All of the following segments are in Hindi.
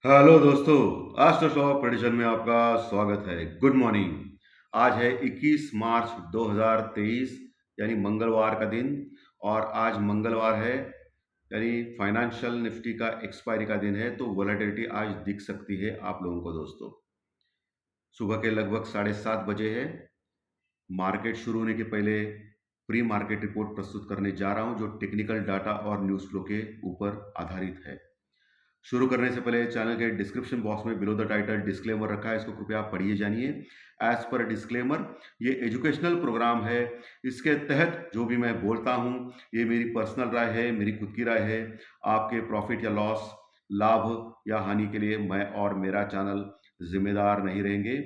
हेलो दोस्तों, एस्ट्रो शॉक प्रेडिक्शन में आपका स्वागत है। Good morning. आज है 21 मार्च 2023 यानी मंगलवार का दिन। और आज मंगलवार है यानी फाइनेंशियल निफ्टी का एक्सपायरी का दिन है, तो वोलेटिलिटी आज दिख सकती है आप लोगों को दोस्तों। सुबह के लगभग 7:30 बजे है। मार्केट शुरू होने के पहले प्री मार्केट रिपोर्ट प्रस्तुत करने जा रहा हूं, जो टेक्निकल डाटा और न्यूज़ फ्लो के ऊपर आधारित है। शुरू करने से पहले चैनल के डिस्क्रिप्शन बॉक्स में बिलो द टाइटल डिस्क्लेमर रखा है, इसको कृपया आप पढ़िए जानिए। एज पर डिस्क्लेमर, ये एजुकेशनल प्रोग्राम है। इसके तहत जो भी मैं बोलता हूँ ये मेरी पर्सनल राय है, मेरी खुद की राय है। आपके प्रॉफिट या लॉस, लाभ या हानि के लिए मैं और मेरा चैनल जिम्मेदार नहीं रहेंगे,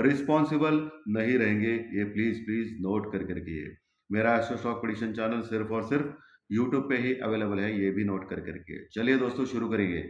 रिस्पॉन्सिबल नहीं रहेंगे। ये प्लीज प्लीज नोट करके रखिए। मेरा एस्ट्रो स्टॉक प्रेडिक्शन चैनल सिर्फ और सिर्फ यूट्यूब पे ही अवेलेबल है, ये भी नोट करके रखिए। चलिए दोस्तों, शुरू करेंगे।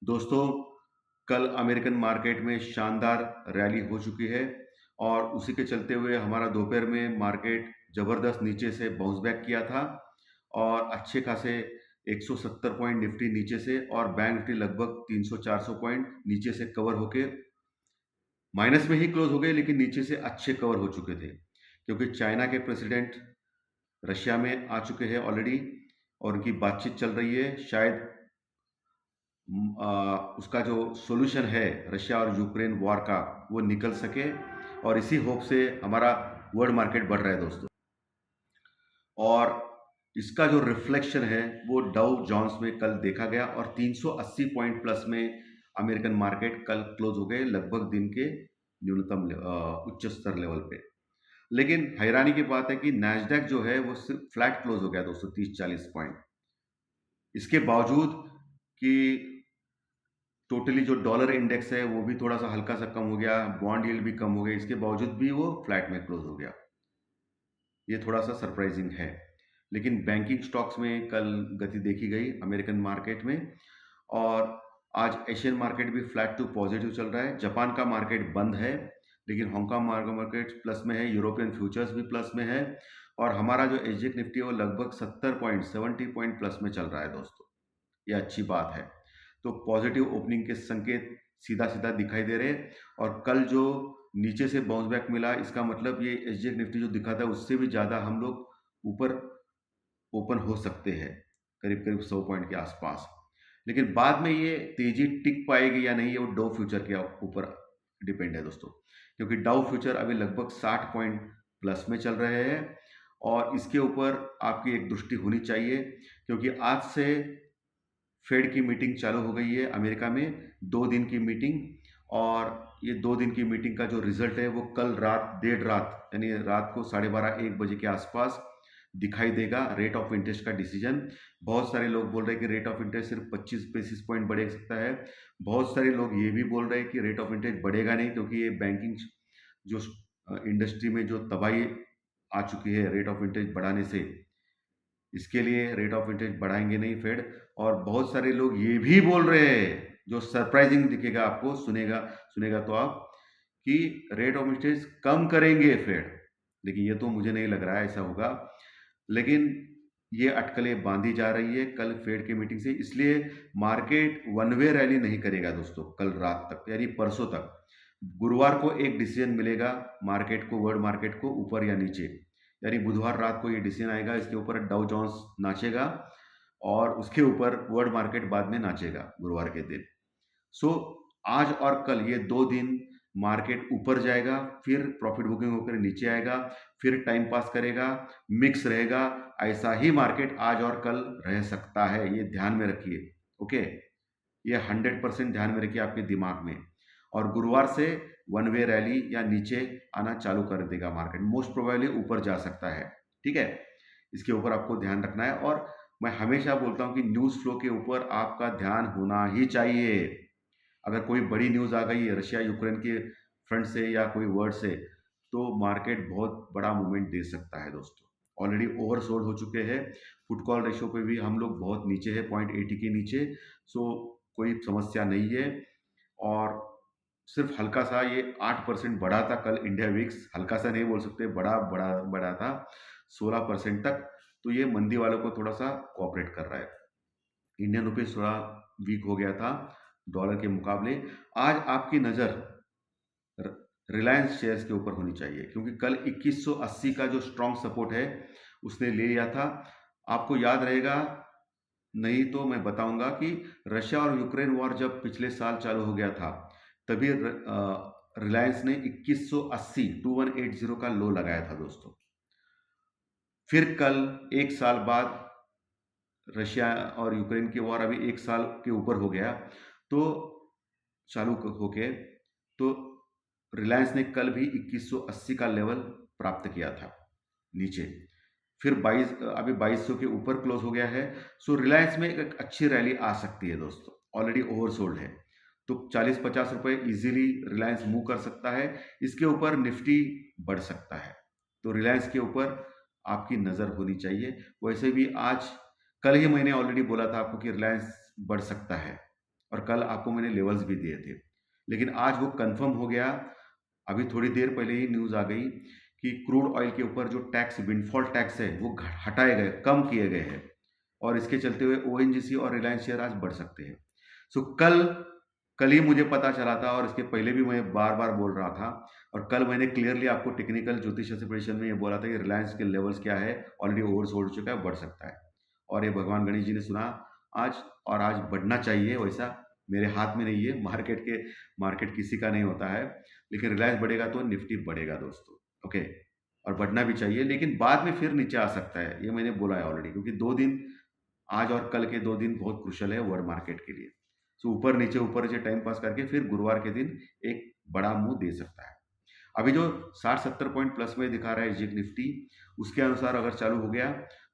दोस्तों, कल अमेरिकन मार्केट में शानदार रैली हो चुकी है और उसी के चलते हुए हमारा दोपहर में मार्केट ज़बरदस्त नीचे से बाउंस बैक किया था और अच्छे खासे 170 पॉइंट निफ्टी नीचे से और बैंक निफ्टी लगभग 300-400 पॉइंट नीचे से कवर होके माइनस में ही क्लोज हो गए, लेकिन नीचे से अच्छे कवर हो चुके थे क्योंकि चाइना के प्रेसिडेंट रशिया में आ चुके हैं ऑलरेडी और उनकी बातचीत चल रही है। शायद उसका जो सॉल्यूशन है रशिया और यूक्रेन वॉर का, वो निकल सके और इसी होप से हमारा वर्ल्ड मार्केट बढ़ रहा है दोस्तों। और इसका जो रिफ्लेक्शन है वो डाउ जोन्स में कल देखा गया और 380 पॉइंट प्लस में अमेरिकन मार्केट कल क्लोज हो गए, लगभग दिन के न्यूनतम उच्च स्तर लेवल पे। लेकिन हैरानी की बात है कि नैस्डैक जो है वो सिर्फ फ्लैट क्लोज हो गया दोस्तों, 30-40 पॉइंट। इसके बावजूद कि टोटली जो डॉलर इंडेक्स है वो भी थोड़ा सा हल्का सा कम हो गया, बॉन्ड यील्ड भी कम हो गई, इसके बावजूद भी वो फ्लैट में क्लोज हो गया। ये थोड़ा सा सरप्राइजिंग है। लेकिन बैंकिंग स्टॉक्स में कल गति देखी गई अमेरिकन मार्केट में। और आज एशियन मार्केट भी फ्लैट टू पॉजिटिव चल रहा है। जापान का मार्केट बंद है, लेकिन हांगकांग मार्केट प्लस में है, यूरोपियन फ्यूचर्स भी प्लस में है और हमारा जो एसजीएक्स निफ्टी है वो लगभग 70 पॉइंट प्लस में चल रहा है दोस्तों। ये अच्छी बात है। तो पॉजिटिव ओपनिंग के संकेत सीधा सीधा दिखाई दे रहे हैं। और कल जो नीचे से बाउंस बैक मिला, इसका मतलब ये एसजीएक्स निफ्टी जो दिखा था उससे भी ज़्यादा हम लोग ऊपर ओपन हो सकते हैं, करीब करीब 100 पॉइंट के आसपास। लेकिन बाद में ये तेजी टिक पाएगी या नहीं, ये वो डाउ फ्यूचर के ऊपर डिपेंड है दोस्तों, क्योंकि डाउ फ्यूचर अभी लगभग 60 पॉइंट प्लस में चल रहे हैं और इसके ऊपर आपकी एक दृष्टि होनी चाहिए, क्योंकि आज से फेड की मीटिंग चालू हो गई है अमेरिका में, 2 दिन की मीटिंग। और ये 2 दिन की मीटिंग का जो रिजल्ट है वो कल रात, देर रात यानी रात को 12:30-1 बजे के आसपास दिखाई देगा। रेट ऑफ इंटरेस्ट का डिसीजन, बहुत सारे लोग बोल रहे हैं कि रेट ऑफ इंटरेस्ट सिर्फ 25 बेसिस पॉइंट बढ़ सकता है। बहुत सारे लोग ये भी बोल रहे हैं कि रेट ऑफ इंटरेस्ट बढ़ेगा नहीं, क्योंकि ये बैंकिंग जो इंडस्ट्री में जो तबाही आ चुकी है रेट ऑफ इंटरेस्ट बढ़ाने से, इसके लिए रेट ऑफ इंटरेस्ट बढ़ाएंगे नहीं फेड। और बहुत सारे लोग ये भी बोल रहे हैं, जो सरप्राइजिंग दिखेगा आपको, सुनेगा सुनेगा तो आप, कि रेट ऑफ इंटरेस्ट कम करेंगे फेड। लेकिन ये तो मुझे नहीं लग रहा है ऐसा होगा। लेकिन ये अटकलें बांधी जा रही है कल फेड की मीटिंग से, इसलिए मार्केट वन वे रैली नहीं करेगा दोस्तों कल रात तक, यानी परसों तक। गुरुवार को एक डिसीजन मिलेगा मार्केट को, वर्ल्ड मार्केट को, ऊपर या नीचे। यानी बुधवार रात को ये डिसीजन आएगा, इसके ऊपर डाउ जोन्स नाचेगा और उसके ऊपर वर्ल्ड मार्केट बाद में नाचेगा गुरुवार के दिन। सो आज और कल ये 2 दिन मार्केट ऊपर जाएगा, फिर प्रॉफिट बुकिंग होकर नीचे आएगा, फिर टाइम पास करेगा, मिक्स रहेगा। ऐसा ही मार्केट आज और कल रह सकता है, ये ध्यान में रखिए। ओके, ये 100% ध्यान में रखिए आपके दिमाग में। और गुरुवार से वन वे रैली या नीचे आना चालू कर देगा मार्केट, मोस्ट प्रोबेबली ऊपर जा सकता है। ठीक है, इसके ऊपर आपको ध्यान रखना है। और मैं हमेशा बोलता हूँ कि न्यूज़ फ्लो के ऊपर आपका ध्यान होना ही चाहिए। अगर कोई बड़ी न्यूज़ आ गई है रशिया यूक्रेन के फ्रंट से या कोई वर्ड से, तो मार्केट बहुत बड़ा मूवमेंट दे सकता है दोस्तों। ऑलरेडी ओवरसोल्ड हो चुके हैं। पुट कॉल रेशियो पे भी हम लोग बहुत नीचे है, 0.80 के नीचे। सो कोई समस्या नहीं है। और सिर्फ हल्का सा ये 8% बढ़ा था कल इंडिया विक्स, हल्का सा नहीं बोल सकते, बड़ा बड़ा बढ़ा था 16% तक। तो ये मंदी वालों को थोड़ा सा कोऑपरेट कर रहा है। इंडियन रुपीज थोड़ा वीक हो गया था, डॉलर के मुकाबले आज आपकी नज़र रिलायंस शेयर्स के ऊपर होनी चाहिए, क्योंकि कल 2180 का जो स्ट्रॉन्ग सपोर्ट है उसने ले लिया था। आपको याद रहेगा, नहीं तो मैं बताऊंगा कि रशिया और यूक्रेन वॉर जब पिछले साल चालू हो गया था, तभी रिलायंस ने 2180 का लो लगाया था दोस्तों। फिर कल एक साल बाद रशिया और यूक्रेन की वॉर अभी एक साल के ऊपर हो गया, तो चालू होके तो रिलायंस ने कल भी 2180 का लेवल प्राप्त किया था नीचे। फिर 22 अभी 2200 के ऊपर क्लोज हो गया है। सो रिलायंस में एक अच्छी रैली आ सकती है दोस्तों, ऑलरेडी ओवरसोल्ड है, तो 40-50 रुपए इजीली रिलायंस मूव कर सकता है। इसके ऊपर निफ्टी बढ़ सकता है, तो रिलायंस के ऊपर आपकी नज़र होनी चाहिए। वैसे भी आज कल ही मैंने ऑलरेडी बोला था आपको कि रिलायंस बढ़ सकता है, और कल आपको मैंने लेवल्स भी दिए थे, लेकिन आज वो कंफर्म हो गया। अभी थोड़ी देर पहले ही न्यूज़ आ गई कि क्रूड ऑयल के ऊपर जो टैक्स, विंडफॉल टैक्स है, वो हटाए गए, कम किए गए हैं, और इसके चलते हुए ओएनजीसी और रिलायंस शेयर आज बढ़ सकते हैं। सो कल ही मुझे पता चला था, और इसके पहले भी मैं बार बार बोल रहा था, और कल मैंने क्लियरली आपको टेक्निकल ज्योतिष प्रेडिक्शन में ये बोला था कि रिलायंस के लेवल्स क्या है, ऑलरेडी ओवरसोल्ड हो चुका है, बढ़ सकता है। और ये भगवान गणेश जी ने सुना आज, और आज बढ़ना चाहिए। वैसा मेरे हाथ में नहीं है, मार्केट किसी का नहीं होता है, लेकिन रिलायंस बढ़ेगा तो निफ्टी बढ़ेगा दोस्तों। ओके, और बढ़ना भी चाहिए, लेकिन बाद में फिर नीचे आ सकता है, ये मैंने बोला है ऑलरेडी, क्योंकि 2 दिन, आज और कल के 2 दिन बहुत क्रुशल है वर्ल्ड मार्केट के लिए। सो ऊपर नीचे टाइम पास करके फिर गुरुवार के दिन एक बड़ा मूव दे सकता है। अभी जो 60-70 पॉइंट प्लस में दिखा रहा है एसजीएक्स निफ्टी, उसके अनुसार अगर चालू हो गया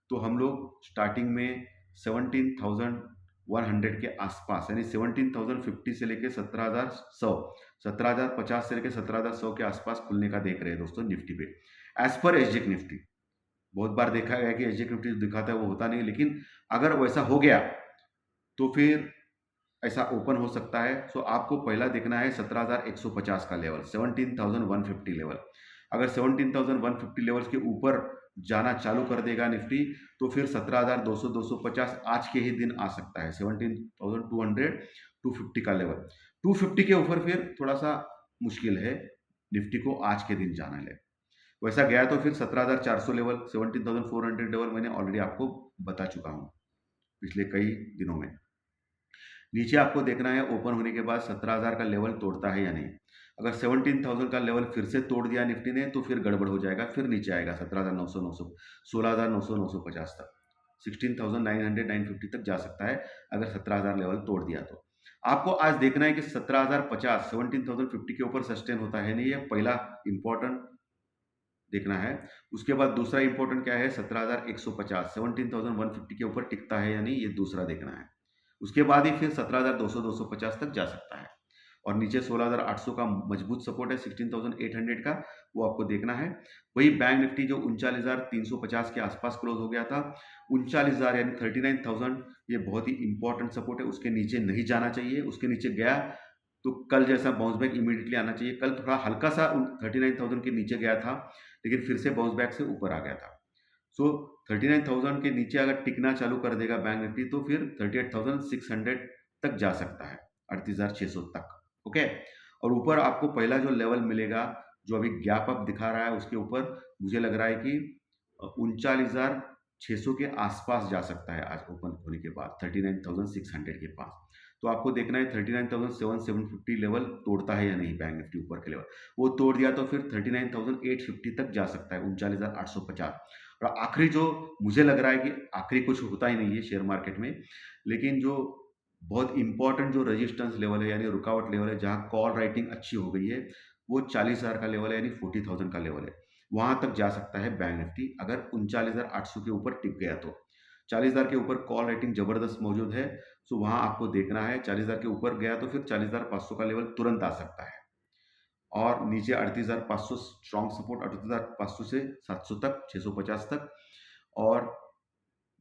तो हम लोग स्टार्टिंग में 17,100 के आसपास, यानी 17,050 से लेके 17,100, 17,050 से लेके 17,100 के आसपास खुलने का देख रहे हैं दोस्तों निफ्टी पे, एज पर एसजीएक्स निफ्टी। बहुत बार देखा गया कि एसजीएक्स निफ्टी जो दिखाता है वो होता नहीं, लेकिन अगर वैसा हो गया तो फिर ऐसा ओपन हो सकता है। सो आपको पहला देखना है 17,150 का लेवल, 17,150 लेवल। अगर 17,150 लेवल्स के ऊपर जाना चालू कर देगा निफ्टी, तो फिर 17,200-250 आज के ही दिन आ सकता है। 17,200, 250 का लेवल, 250 के ऊपर फिर थोड़ा सा मुश्किल है निफ्टी को आज के दिन जाना ले। वैसा गया तो फिर 17,400 लेवल, 17,400 लेवल मैंने ऑलरेडी आपको बता चुका हूँ पिछले कई दिनों में। नीचे आपको देखना है ओपन होने के बाद 17,000 का लेवल तोड़ता है या नहीं। अगर 17,000 का लेवल फिर से तोड़ दिया निफ्टी ने, तो फिर गड़बड़ हो जाएगा, फिर नीचे आएगा 17,900, 16,900, 950 तक, 16,900, 950 तक जा सकता है अगर 17,000 लेवल तोड़ दिया तो। आपको आज देखना है कि 17,050, 17,050 के ऊपर सस्टेन होता है नहीं, ये पहला इंपॉर्टेंट देखना है। उसके बाद दूसरा इंपॉर्टेंट क्या है, 17,150, 17,150 के ऊपर टिकता है या नहीं, ये दूसरा देखना है। उसके बाद ही फिर 17,200, 250 तक जा सकता है, और नीचे 16,800 का मजबूत सपोर्ट है, 16,800 का, वो आपको देखना है। वही बैंक निफ्टी जो 39,350 के आसपास क्लोज हो गया था, 39,000 यानी 39,000, ये बहुत ही इंपॉर्टेंट सपोर्ट है, उसके नीचे नहीं जाना चाहिए। उसके नीचे गया तो कल जैसा बाउंस बैक इमीडिएटली आना चाहिए। कल थोड़ा हल्का सा 39,000 के नीचे गया था, लेकिन फिर से बाउंस बैक से ऊपर आ गया था। सो 39,000 के नीचे अगर टिकना चालू कर देगा बैंक निफ्टी, तो फिर 38,600 तक जा सकता है, 38,600 तक। ओके, और ऊपर आपको पहला जो लेवल मिलेगा, जो अभी गैप अप दिखा रहा है, उसके ऊपर मुझे लग रहा है कि 39,600 के आसपास जा सकता है आज ओपन होने के बाद, 39,600 के पास। तो आपको देखना है 39,750 लेवल तोड़ता है या नहीं बैंक निफ्टी ऊपर के लेवल। वो तोड़ दिया तो फिर 39,850 तक जा सकता है, 39,850। और आखिरी जो मुझे लग रहा है कि आखिरी कुछ होता ही नहीं है शेयर मार्केट में, लेकिन जो बहुत इंपॉर्टेंट जो रेजिस्टेंस लेवल है, यानी रुकावट लेवल है, जहाँ कॉल राइटिंग अच्छी हो गई है, वो 40,000 का लेवल है, यानी 40,000 का लेवल है। वहाँ तक जा सकता है बैंक निफ्टी अगर 39,800 के ऊपर टिक गया तो। 40,000 के ऊपर कॉल राइटिंग ज़बरदस्त मौजूद है, सो वहाँ आपको देखना है। 40,000 के ऊपर गया तो फिर 40,500 का लेवल तुरंत आ सकता है, और नीचे 38,500 स्ट्रॉन्ग सपोर्ट, 38,500 से 700 तक, 650 तक, और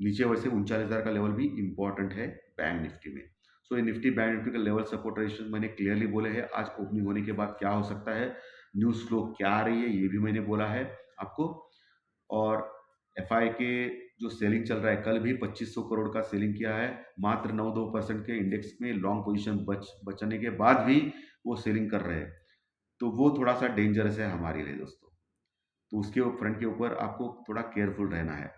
नीचे वैसे 39,000 का लेवल भी इंपॉर्टेंट है बैंक निफ्टी में। सो ये निफ्टी बैंक निफ्टी का लेवल सपोर्ट रेजिस्टेंस मैंने क्लियरली बोले हैं। आज ओपनिंग होने के बाद क्या हो सकता है, न्यूज़ फ्लो क्या आ रही है, ये भी मैंने बोला है आपको। और एफआई के जो सेलिंग चल रहा है, कल भी 2500 करोड़ का सेलिंग किया है, मात्र 9-2% के इंडेक्स में लॉन्ग पोजीशन बचने के बाद भी वो सेलिंग कर रहे हैं। तो वो थोड़ा सा डेंजरस है हमारे लिए दोस्तों। तो उसके फ्रंट के ऊपर आपको थोड़ा केयरफुल रहना है,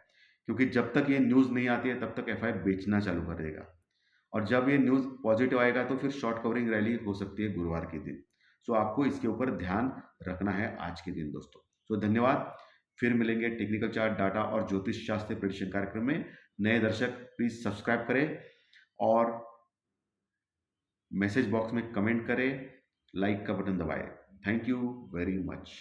क्योंकि जब तक ये न्यूज़ नहीं आती है तब तक एफआई बेचना चालू कर देगा, और जब ये न्यूज़ पॉजिटिव आएगा तो फिर शॉर्ट कवरिंग रैली हो सकती है गुरुवार के दिन। सो आपको इसके ऊपर ध्यान रखना है आज के दिन दोस्तों। सो धन्यवाद। फिर मिलेंगे टेक्निकल चार्ट, डाटा और ज्योतिष शास्त्र प्रेडिक्शन कार्यक्रम में। नए दर्शक प्लीज सब्सक्राइब करें और मैसेज बॉक्स में कमेंट करें, लाइक का बटन दबाएं। Thank you very much.